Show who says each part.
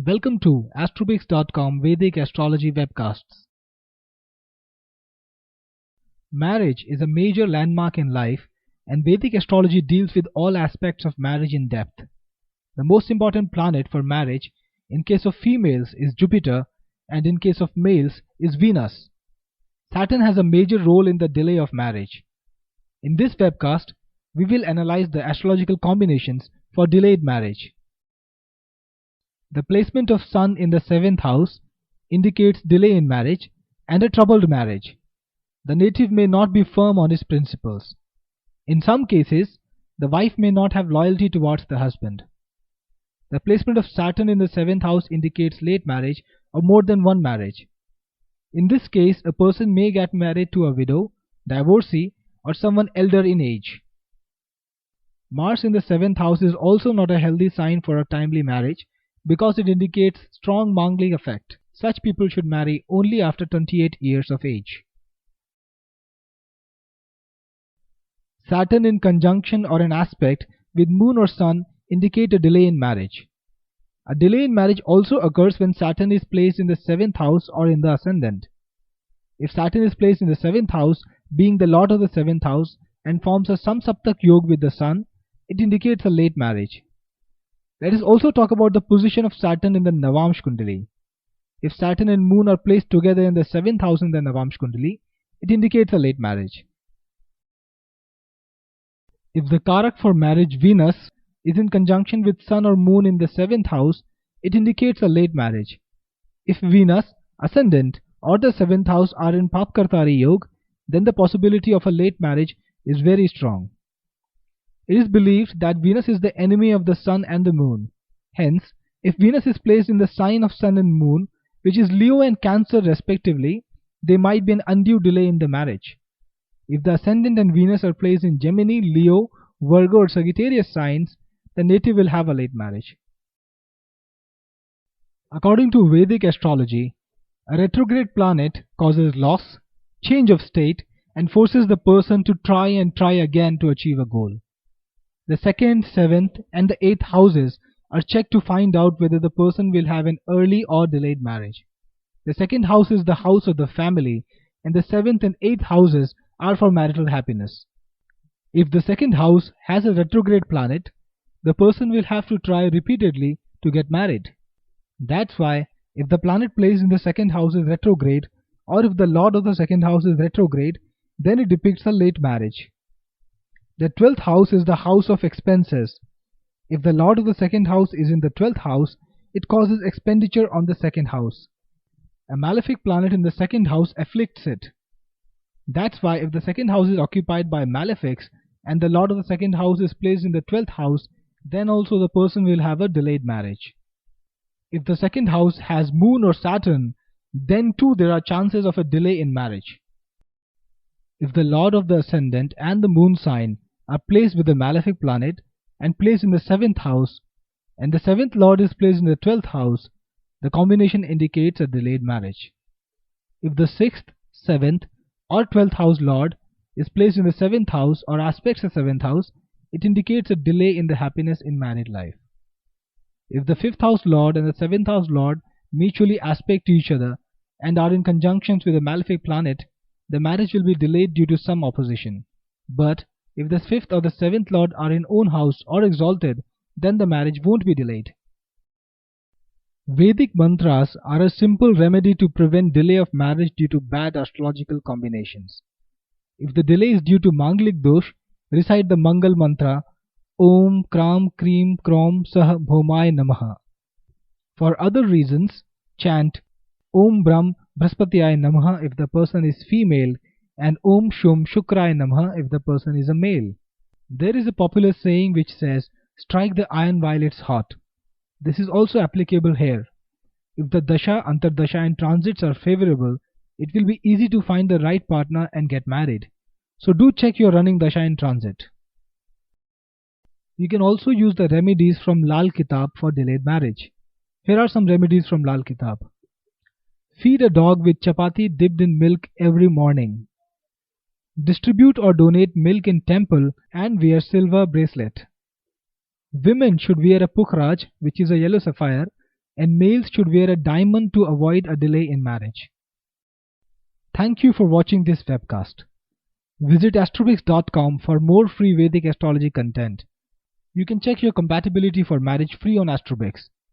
Speaker 1: Welcome to Astrobix.com Vedic Astrology webcasts. Marriage is a major landmark in life, and Vedic astrology deals with all aspects of marriage in depth. The most important planet for marriage in case of females is Jupiter, and in case of males is Venus. Saturn has a major role in the delay of marriage. In this webcast, we will analyze the astrological combinations for delayed marriage. The placement of Sun in the 7th house indicates delay in marriage and a troubled marriage. The native may not be firm on his principles. In some cases, the wife may not have loyalty towards the husband. The placement of Saturn in the 7th house indicates late marriage or more than one marriage. In this case, a person may get married to a widow, divorcee, or someone elder in age. Mars in the 7th house is also not a healthy sign for a timely marriage, because it indicates strong mangling effect. Such people should marry only after 28 years of age. Saturn in conjunction or an aspect with Moon or Sun indicate a delay in marriage. A delay in marriage also occurs when Saturn is placed in the 7th house or in the ascendant. If Saturn is placed in the 7th house, being the lord of the 7th house, and forms a Samsaptak Yoga with the Sun, it indicates a late marriage. Let us also talk about the position of Saturn in the Navamsh Kundali. If Saturn and Moon are placed together in the 7th house in the Navamsh Kundali, it indicates a late marriage. If the Karak for marriage, Venus, is in conjunction with Sun or Moon in the 7th house, it indicates a late marriage. If Venus, Ascendant, or the 7th house are in Papkartari Yoga, then the possibility of a late marriage is very strong. It is believed that Venus is the enemy of the Sun and the Moon. Hence, if Venus is placed in the sign of Sun and Moon, which is Leo and Cancer respectively, there might be an undue delay in the marriage. If the Ascendant and Venus are placed in Gemini, Leo, Virgo or Sagittarius signs, the native will have a late marriage. According to Vedic astrology, a retrograde planet causes loss, change of state, and forces the person to try and try again to achieve a goal. The 2nd, 7th, and the 8th houses are checked to find out whether the person will have an early or delayed marriage. The 2nd house is the house of the family, and the 7th and 8th houses are for marital happiness. If the 2nd house has a retrograde planet, the person will have to try repeatedly to get married. That's why, if the planet placed in the 2nd house is retrograde, or if the lord of the 2nd house is retrograde, then it depicts a late marriage. The 12th house is the house of expenses. If the lord of the 2nd house is in the 12th house, it causes expenditure on the 2nd house. A malefic planet in the 2nd house afflicts it. That's why if the 2nd house is occupied by malefics and the lord of the 2nd house is placed in the 12th house, then also the person will have a delayed marriage. If the 2nd house has Moon or Saturn, then too there are chances of a delay in marriage. If the lord of the ascendant and the moon sign are placed with the malefic planet and placed in the 7th house, and the 7th lord is placed in the 12th house, the combination indicates a delayed marriage. If the 6th, 7th, or 12th house lord is placed in the 7th house or aspects the 7th house, it indicates a delay in the happiness in married life. If the 5th house lord and the 7th house lord mutually aspect to each other and are in conjunctions with a malefic planet, the marriage will be delayed due to some opposition. But if the 5th or the 7th lord are in own house or exalted, then the marriage won't be delayed. Vedic mantras are a simple remedy to prevent delay of marriage due to bad astrological combinations. If the delay is due to Manglik dosh, recite the Mangal mantra Om Kram Krim Krom Sah Bhomai Namaha. For other reasons, chant Om Brahm Brahaspatiyaya Namaha if the person is female, and Om Shum Shukraya Namaha if the person is a male. There is a popular saying which says, strike the iron while it's hot. This is also applicable here. If the Dasha, Antardasha and transits are favorable, it will be easy to find the right partner and get married. So do check your running Dasha in transit. You can also use the remedies from Lal Kitab for delayed marriage. Here are some remedies from Lal Kitab. Feed a dog with chapati dipped in milk every morning. Distribute or donate milk in temple and wear silver bracelet. Women should wear a pukhraj, which is a yellow sapphire, and males should wear a diamond to avoid a delay in marriage. Thank you for watching this webcast. Visit astrobix.com for more free Vedic astrology content. You can check your compatibility for marriage free on Astrobix.